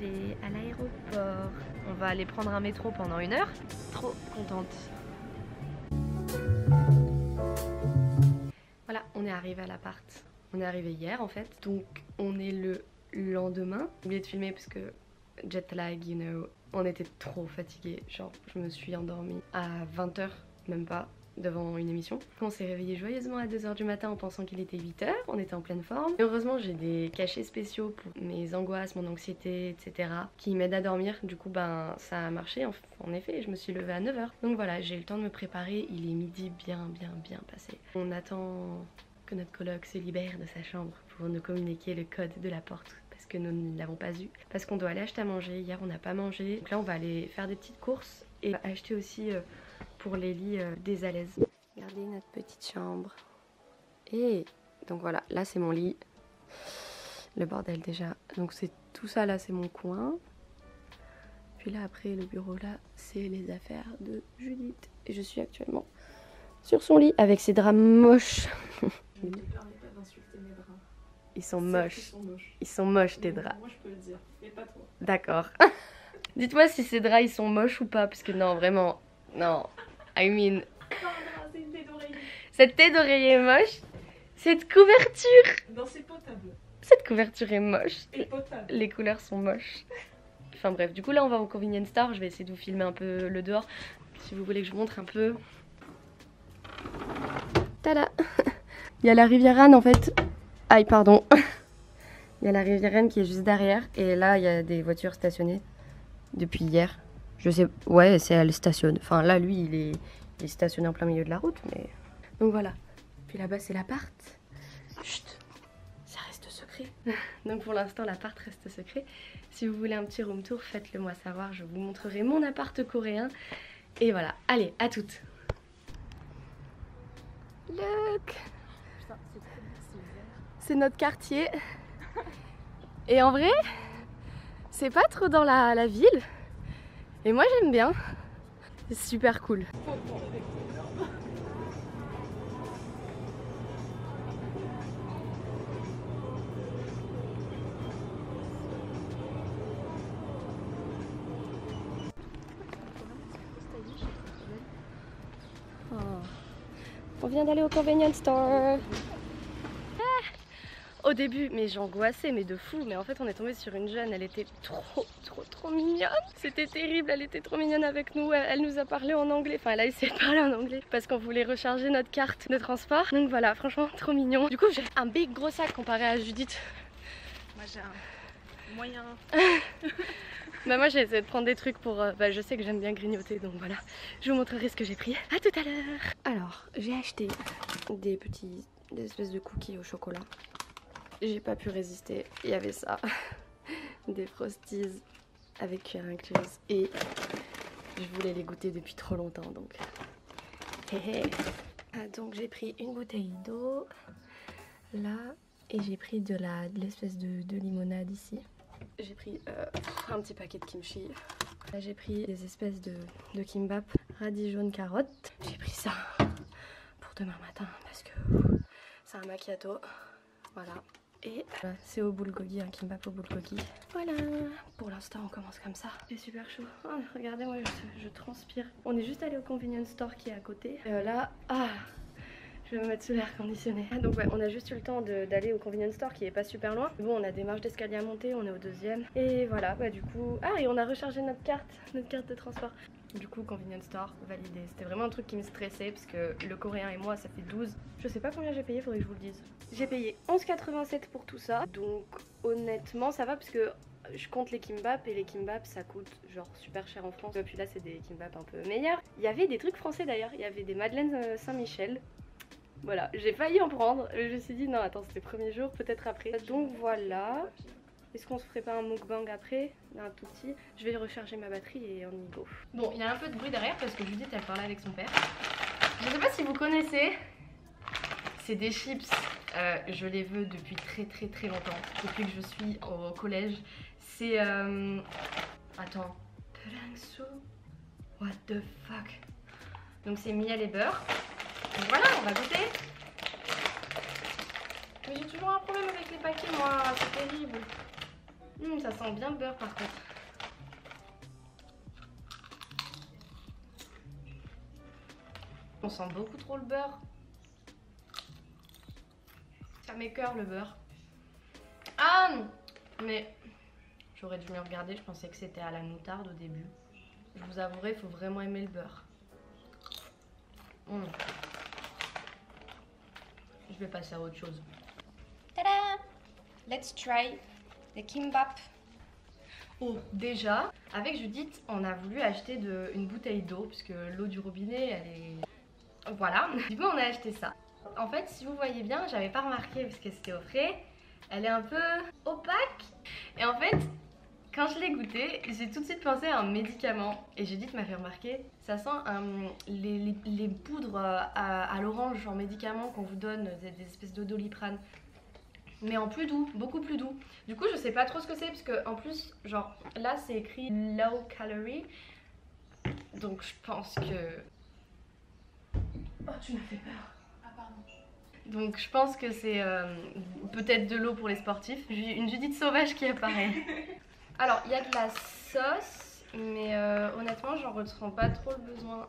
arrivé à l'aéroport. On va aller prendre un métro pendant 1 heure. Trop contente. Voilà, on est arrivé à l'appart. On est arrivé hier en fait. Donc on est le lendemain. J'ai oublié de filmer parce que jet lag, you know. On était trop fatigués. Genre, je me suis endormie à 20 h, même pas, devant une émission. On s'est réveillé joyeusement à 2 h du matin en pensant qu'il était 8 h. On était en pleine forme. Et heureusement, j'ai des cachets spéciaux pour mes angoisses, mon anxiété, etc. qui m'aident à dormir. Du coup, ben, ça a marché. En effet, je me suis levée à 9 h. Donc voilà, j'ai eu le temps de me préparer. Il est midi bien passé. On attend que notre coloc se libère de sa chambre pour nous communiquer le code de la porte. Que nous ne l'avons pas eu parce qu'on doit aller acheter à manger. Hier on n'a pas mangé, donc là on va aller faire des petites courses et acheter aussi pour les lits des alaises. Regardez notre petite chambre. Et donc voilà, là c'est mon lit, le bordel déjà, donc c'est tout ça là, c'est mon coin, puis là après le bureau là c'est les affaires de Judith et je suis actuellement sur son lit avec ses draps moches. Ne te permets pas d'insulter mes draps. Ils sont moches. Ils sont moches. Ils sont moches tes draps. Moi je peux le dire, mais pas toi. D'accord. Dites-moi si ces draps ils sont moches ou pas, parce que non, vraiment, non. I mean. C'est une tête d'oreiller. Cette tête d'oreiller est moche. Cette couverture. Non, c'est potable. Cette couverture est moche. Et potable. Les couleurs sont moches. Enfin bref, du coup là on va au Convenience Store. Je vais essayer de vous filmer un peu le dehors. Si vous voulez que je vous montre un peu. Tada. Il y a la rivière Anne en fait. Aïe, pardon. Il y a la rivière Rennes qui est juste derrière. Et là, il y a des voitures stationnées depuis hier. Je sais, ouais, elle stationne. Enfin, là, lui, il est stationné en plein milieu de la route. Mais donc voilà. Puis là-bas, c'est l'appart. Chut, ça reste secret. Donc pour l'instant, l'appart reste secret. Si vous voulez un petit room tour, faites-le moi savoir. Je vous montrerai mon appart coréen. Et voilà. Allez, à toutes. Look. C'est notre quartier. Et en vrai, c'est pas trop dans la ville. Et moi j'aime bien. C'est super cool. Oh. On vient d'aller au convenience store. Au début, mais j'angoissais, mais de fou. Mais en fait, on est tombé sur une jeune, elle était trop mignonne. C'était terrible, elle était trop mignonne avec nous. Elle nous a parlé en anglais, enfin, elle a essayé de parler en anglais parce qu'on voulait recharger notre carte de transport. Donc voilà, franchement, trop mignon. Du coup, j'ai un big gros sac comparé à Judith. Moi j'ai un moyen. Bah moi j'ai essayé de prendre des trucs pour... je sais que j'aime bien grignoter, donc voilà. Je vous montrerai ce que j'ai pris. À tout à l'heure. Alors, j'ai acheté des espèces de cookies au chocolat. J'ai pas pu résister. Il y avait ça. Des Frosties avec cuillère incluse. Et je voulais les goûter depuis trop longtemps, donc... Donc j'ai pris une bouteille d'eau. Là. Et j'ai pris de l'espèce de limonade ici. J'ai pris un petit paquet de kimchi. Là j'ai pris des espèces de kimbap, radis jaune carotte. J'ai pris ça pour demain matin parce que c'est un macchiato. Voilà. Et c'est au bulgogi, un kimbap au bulgogi. Voilà. Pour l'instant on commence comme ça. C'est super chaud. Oh, regardez moi je transpire. On est juste allé au convenience store qui est à côté. Là, je vais me mettre sous l'air conditionné. Donc ouais, on a juste eu le temps d'aller au convenience store qui est pas super loin. Bon, on a des marches d'escalier à monter, on est au 2e. Et voilà, du coup... Ah, et on a rechargé notre carte de transport. Du coup, convenience store, validé. C'était vraiment un truc qui me stressait parce que le coréen et moi, ça fait 12. Je sais pas combien j'ai payé, faudrait que je vous le dise. J'ai payé 11,87 pour tout ça. Donc honnêtement, ça va parce que... Je compte les kimbap et les kimbap ça coûte genre super cher en France. Et puis là c'est des kimbap un peu meilleurs. Il y avait des trucs français d'ailleurs, il y avait des madeleines Saint-Michel. Voilà, j'ai failli en prendre, mais je me suis dit non attends c'était le premier jour, peut-être après. Donc voilà, est-ce qu'on se ferait pas un mukbang après? Un tout petit. Je vais recharger ma batterie et on y go. Bon, il y a un peu de bruit derrière parce que Judith elle parlait avec son père. Je sais pas si vous connaissez, c'est des chips, je les veux depuis très longtemps, depuis que je suis au collège. C'est attends, Pelangsu, what the fuck. Donc c'est miel et beurre. Donc voilà, on va goûter. Mais j'ai toujours un problème avec les paquets moi, c'est terrible. Ça sent bien le beurre par contre. On sent beaucoup trop le beurre. Ça m'écoeure le beurre. Ah non. Mais j'aurais dû mieux regarder, je pensais que c'était à la moutarde au début. Je vous avouerai, il faut vraiment aimer le beurre. Je vais passer à autre chose. Tada! Let's try the kimbap. Oh, déjà, avec Judith, on a voulu acheter une bouteille d'eau, puisque l'eau du robinet, elle est... Voilà, du coup on a acheté ça. En fait, si vous voyez bien, j'avais pas remarqué, parce que c'était au frais, elle est un peu opaque. Et en fait, quand je l'ai goûté, j'ai tout de suite pensé à un médicament. Et Judith m'a fait remarquer, ça sent les poudres à l'orange en médicament qu'on vous donne, des espèces de Doliprane. Mais en plus doux, beaucoup plus doux. Du coup je sais pas trop ce que c'est parce que en plus genre là c'est écrit low calorie. Donc je pense que... Oh tu m'as fait peur. Ah pardon. Donc je pense que c'est peut-être de l'eau pour les sportifs. J'ai une Judith sauvage qui apparaît. Alors il y a de la sauce mais honnêtement j'en ressens pas trop le besoin.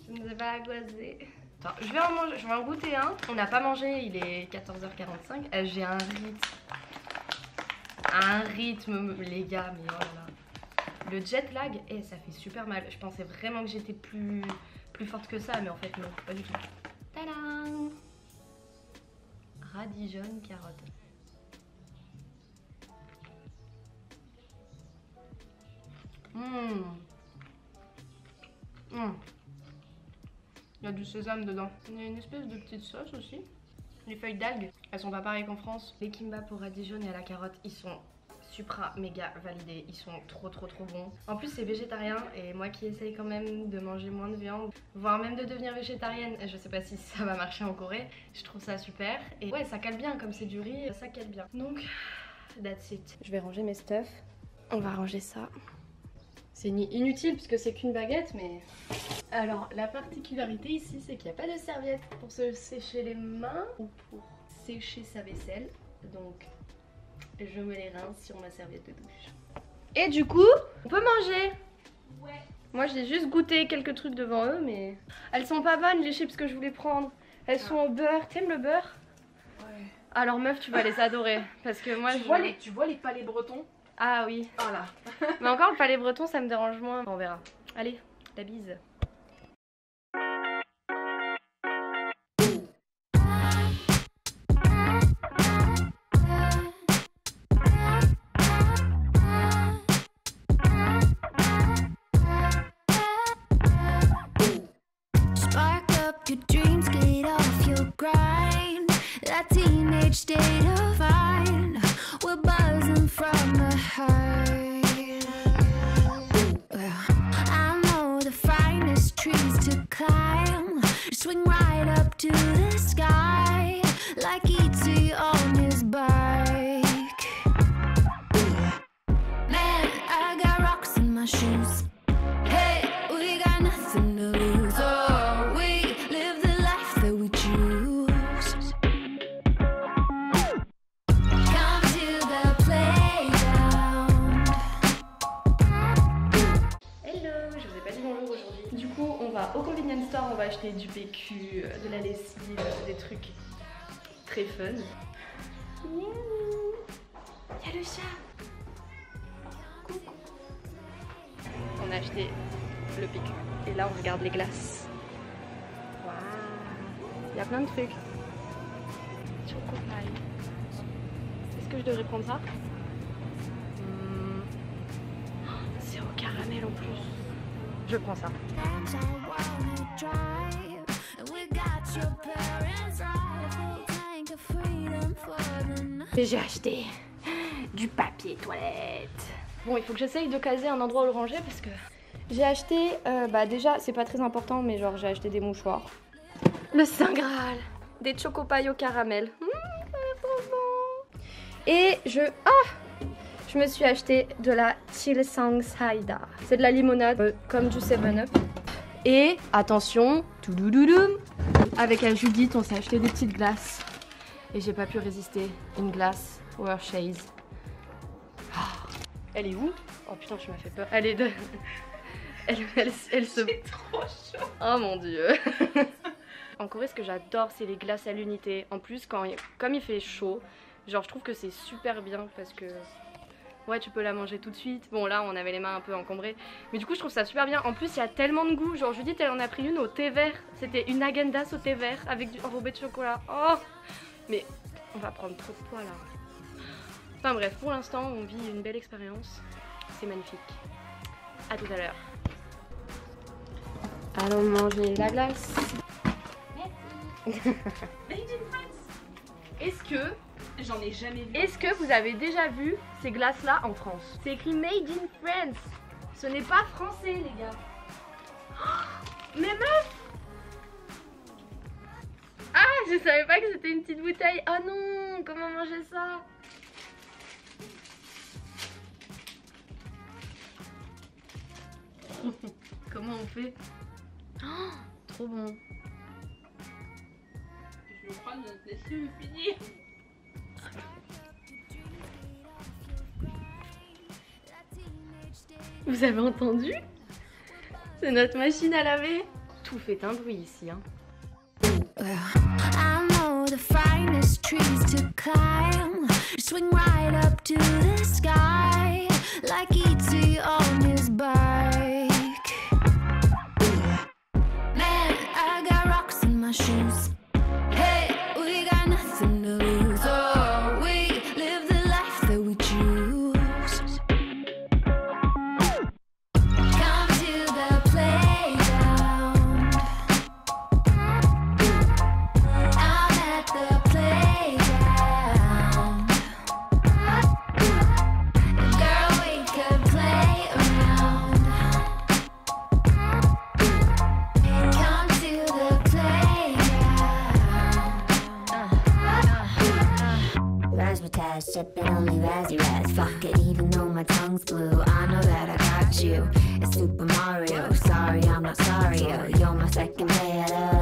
Je ne sais pas à quoi c'est. Attends, je vais en goûter un. On n'a pas mangé, il est 14h45. J'ai un rythme, les gars, mais oh là là. Le jet lag, ça fait super mal. Je pensais vraiment que j'étais plus forte que ça, mais en fait non, pas du tout. Tadam! Radis jaune, carotte. Il y a du sésame dedans. Il y a une espèce de petite sauce aussi. Les feuilles d'algues, elles sont pas pareilles qu'en France. Les kimbap au radis jaune et à la carotte, ils sont supra méga validés. Ils sont trop bons. En plus c'est végétarien et moi qui essaye quand même de manger moins de viande, voire même de devenir végétarienne, je sais pas si ça va marcher en Corée, je trouve ça super. Et ouais ça cale bien, comme c'est du riz, ça cale bien. Donc that's it. Je vais ranger mes stuff. On va ranger ça. C'est inutile puisque c'est qu'une baguette mais... Alors la particularité ici c'est qu'il n'y a pas de serviette pour se sécher les mains ou pour sécher sa vaisselle. Donc je me les rince sur ma serviette de douche. Et du coup on peut manger. Ouais. Moi j'ai juste goûté quelques trucs devant eux mais... Elles sont pas bonnes les chips que je voulais prendre. Elles sont au beurre. T'aimes le beurre? Ouais. Alors meuf tu vas les adorer. Parce que moi tu vois les palais bretons? Ah oui. Oh là. Mais encore le palais breton ça me dérange moins. On verra. Allez, la bise. Your dreams, get off your grind. That teenage state of mind. We're buzzing from the high. I know the finest trees to climb. Swing right up to the sky like E.T. on his bike. Man, I got rocks in my shoes. Hey, we got nothing to lose. Oh, we live the life that we choose. Come to the playground. Hello, je vous ai pas dit bonjour aujourd'hui. Du coup, on va au convenience store, on va acheter du PQ, de la lessive, des trucs très fun. Il y a le chat. Coucou. On a acheté le PQ et là on regarde les glaces. Waouh, il y a plein de trucs. Choco pie. Est-ce que je devrais prendre ça? C'est au caramel en plus. Je prends ça. Et j'ai acheté du papier toilette. Bon, il faut que j'essaye de caser un endroit où le ranger parce que j'ai acheté, déjà c'est pas très important, mais genre j'ai acheté des mouchoirs. Le Saint Graal, des chocopailles au caramel. Trop bon. Et je me suis acheté de la Chilsang Saida. C'est de la limonade comme du 7-Up. Et attention, touloulouloum, avec la Judith on s'est acheté des petites glaces. Et j'ai pas pu résister, une glace au Hershey's. Elle est où? Oh putain, tu m'as fait peur. Elle est de... Elle se... C'est trop chaud. Oh mon dieu. En Corée, ce que j'adore, c'est les glaces à l'unité. En plus, comme il fait chaud, genre je trouve que c'est super bien parce que... Ouais, tu peux la manger tout de suite. Bon, là, on avait les mains un peu encombrées. Mais du coup, je trouve ça super bien. En plus, il y a tellement de goût. Genre, Judith, elle en a pris une au thé vert. C'était une Häagen-Dazs au thé vert avec du enrobé de chocolat. Oh! Mais on va prendre trop de poids, là. Enfin bref, pour l'instant, on vit une belle expérience. C'est magnifique. À tout à l'heure. Allons manger la glace. Est-ce que... J'en ai jamais vu. Est-ce que vous avez déjà vu ces glaces-là en France? C'est écrit Made in France. Ce n'est pas français, les gars. Oh, mais meuf! Ah, je savais pas que c'était une petite bouteille. Oh non, comment manger ça? Comment on fait? Oh, trop bon. Je vais prendre notre laisser me finir. Vous avez entendu? C'est notre machine à laver. Tout fait un bruit ici, hein. I know the finest trees to climb. Swing right up to the sky like E.T. on his bike. Man, I got rocks in my shoes. Hey, we got nothing to lose. Oh, we live the life that we choose. Come to the playground. I'm at the playground. Girl, we could play around. Come to the playground. Razzmatazz, sipping only Razzie Razz. Fuck it, even though my tongue's blue, I know that I got you. It's Super Mario. Sorry, I'm not sorry. You're my second better.